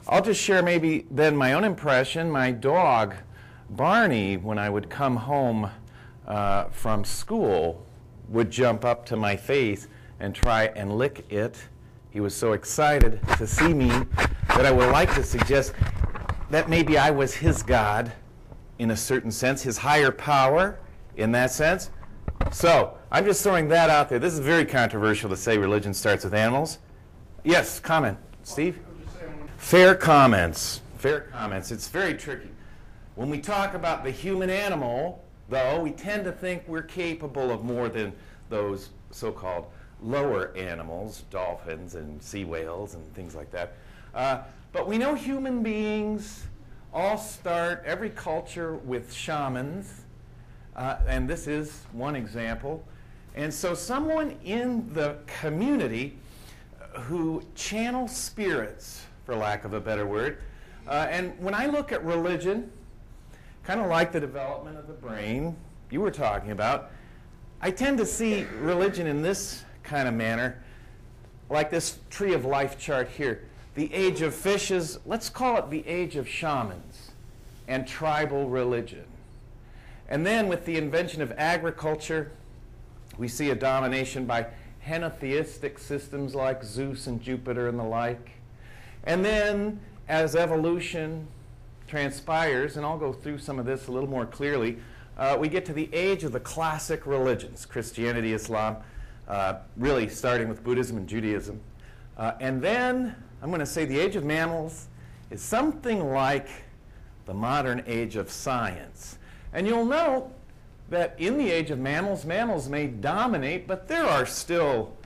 I'll just share maybe then my own impression. My dog, Barney, when I would come home from school, would jump up to my face and try and lick it. He was so excited to see me that I would like to suggest that maybe I was his God in a certain sense, his higher power in that sense. So I'm just throwing that out there. This is very controversial to say religion starts with animals. Yes, comment, Steve? Fair comments. Fair comments. It's very tricky. When we talk about the human animal, though, we tend to think we're capable of more than those so-called lower animals, dolphins and sea whales and things like that. But we know human beings all start, every culture, with shamans. And this is one example. And so someone in the community who channels spirits, for lack of a better word. And when I look at religion, kind of like the development of the brain you were talking about, I tend to see religion in this kind of manner, like this tree of life chart here. The age of fishes, let's call it the age of shamans and tribal religion. And then with the invention of agriculture, we see a domination by henotheistic systems like Zeus and Jupiter and the like. And then as evolution transpires, and I'll go through some of this a little more clearly, we get to the age of the classic religions, Christianity, Islam, really starting with Buddhism and Judaism. And then I'm going to say the age of mammals is something like the modern age of science. And you'll note that in the age of mammals, mammals may dominate, but there are still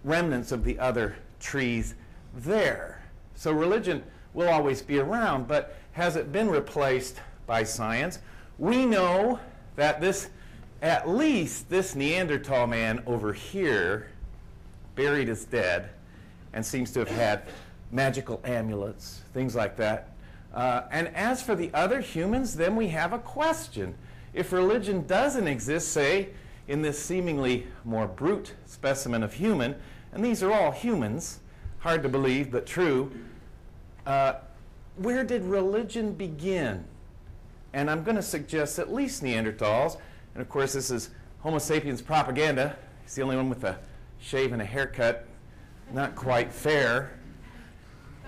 remnants of the other trees there. So religion will always be around, but has it been replaced by science? We know that at least this Neanderthal man over here, buried as dead, and seems to have had magical amulets, things like that. And as for the other humans, then we have a question. If religion doesn't exist, say, in this seemingly more brute specimen of human, and these are all humans, hard to believe, but true, where did religion begin? And I'm going to suggest at least Neanderthals, and of course this is Homo sapiens propaganda. He's the only one with a shave and a haircut, not quite fair.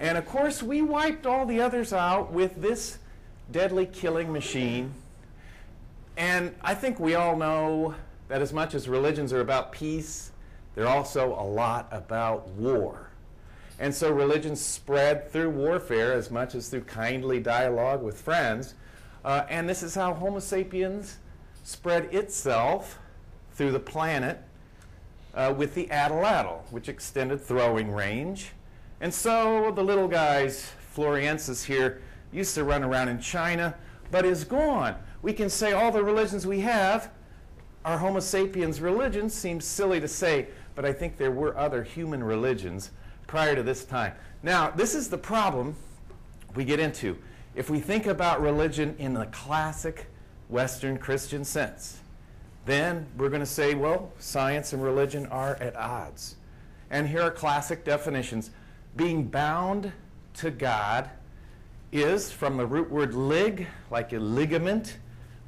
And of course we wiped all the others out with this deadly killing machine. And I think we all know that as much as religions are about peace, they're also a lot about war. And so religions spread through warfare as much as through kindly dialogue with friends. And this is how Homo sapiens spread itself through the planet with the atlatl, which extended throwing range. And so the little guys, Floriensis here, used to run around in China, but is gone. We can say all the religions we have are Homo sapiens religions. Seems silly to say, but I think there were other human religions prior to this time. Now, this is the problem we get into. If we think about religion in the classic Western Christian sense, then we're going to say, well, science and religion are at odds. And here are classic definitions. Being bound to God is, from the root word lig, like a ligament,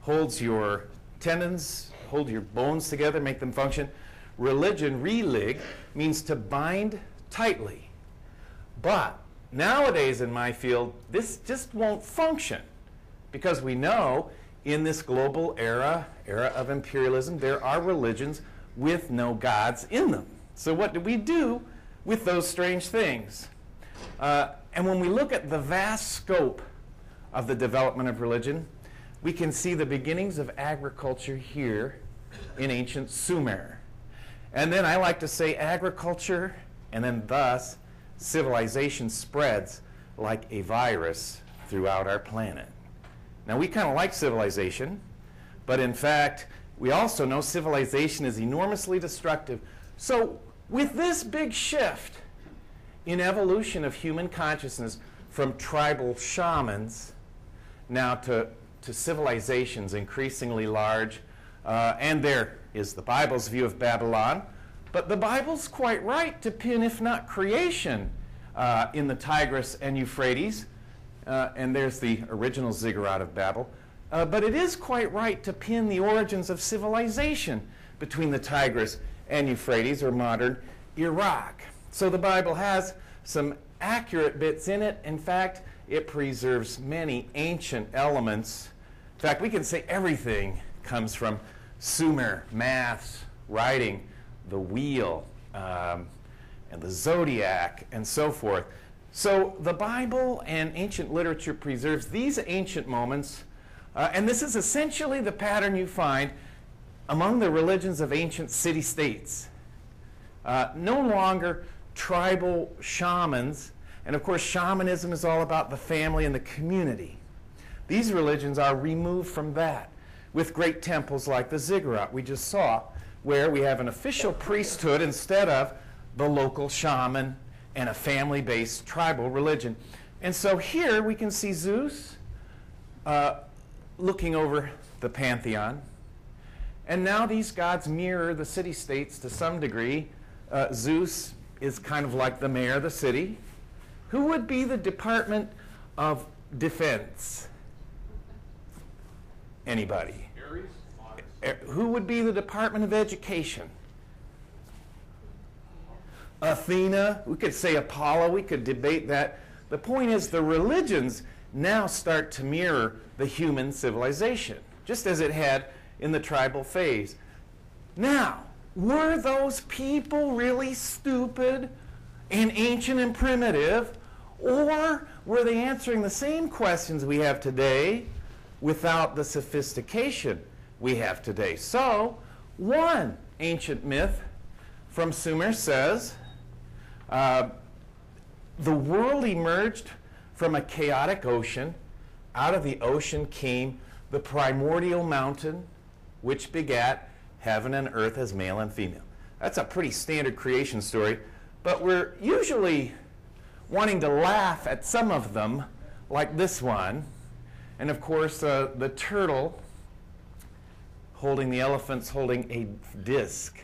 holds your tendons, hold your bones together, make them function. Religion, relig, means to bind tightly. But nowadays in my field, this just won't function, because we know in this global era of imperialism, there are religions with no gods in them. So what do we do with those strange things? And when we look at the vast scope of the development of religion, we can see the beginnings of agriculture here in ancient Sumer. And then I like to say agriculture, and then thus civilization spreads like a virus throughout our planet. Now we kind of like civilization, but in fact we also know civilization is enormously destructive. So with this big shift in evolution of human consciousness from tribal shamans now to civilizations increasingly large, and there is the Bible's view of Babylon, but the Bible's quite right to pin, if not creation, in the Tigris and Euphrates. And there's the original ziggurat of Babel. But it is quite right to pin the origins of civilization between the Tigris and Euphrates, or modern Iraq. So the Bible has some accurate bits in it. In fact, it preserves many ancient elements. In fact, we can say everything comes from Sumer, maths, writing, the wheel, and the zodiac, and so forth. So the Bible and ancient literature preserves these ancient moments, and this is essentially the pattern you find among the religions of ancient city-states. No longer tribal shamans, and of course shamanism is all about the family and the community. These religions are removed from that, with great temples like the ziggurat we just saw, where we have an official priesthood instead of the local shaman and a family-based tribal religion. And so here we can see Zeus looking over the pantheon. And now these gods mirror the city-states to some degree. Zeus is kind of like the mayor of the city. Who would be the Department of Defense? Anybody? Ares? Who would be the Department of Education? Athena. We could say Apollo. We could debate that. The point is the religions now start to mirror the human civilization, just as it had in the tribal phase. Now, were those people really stupid and ancient and primitive, or were they answering the same questions we have today without the sophistication we have today? So, one ancient myth from Sumer says, the world emerged from a chaotic ocean. Out of the ocean came the primordial mountain, which begat heaven and earth as male and female. That's a pretty standard creation story, but we're usually wanting to laugh at some of them, like this one. And of course, the turtle holding the elephants holding a disc,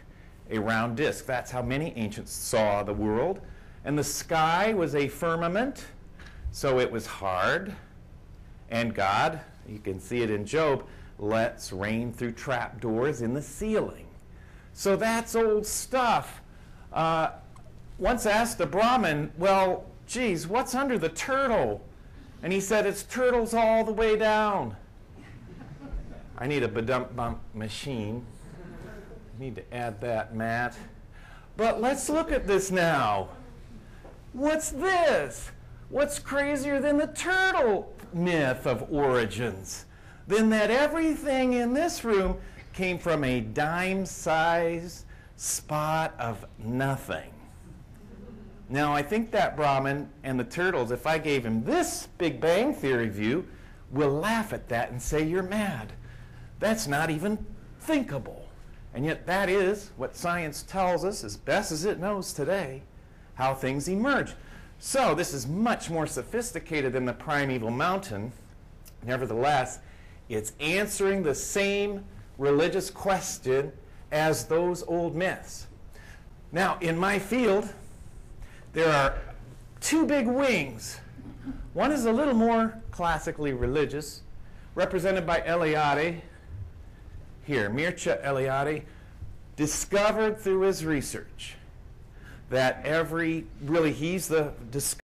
a round disc. That's how many ancients saw the world. And the sky was a firmament, so it was hard. And God, you can see it in Job, lets rain through trapdoors in the ceiling. So that's old stuff. Once asked a Brahmin, well, geez, what's under the turtle? And he said, it's turtles all the way down. I need a ba-dump-bump machine. I need to add that, Matt. But let's look at this now. What's this? What's crazier than the turtle myth of origins? Than that everything in this room came from a dime-sized spot of nothing. Now, I think that Brahmin and the turtles, if I gave him this Big Bang Theory view, will laugh at that and say, you're mad. That's not even thinkable. And yet that is what science tells us, as best as it knows today, how things emerge. So this is much more sophisticated than the primeval mountain. Nevertheless, it's answering the same religious question as those old myths. Now, in my field, there are two big wings. One is a little more classically religious, represented by Eliade. Here, Mircea Eliade discovered through his research that he's the discoverer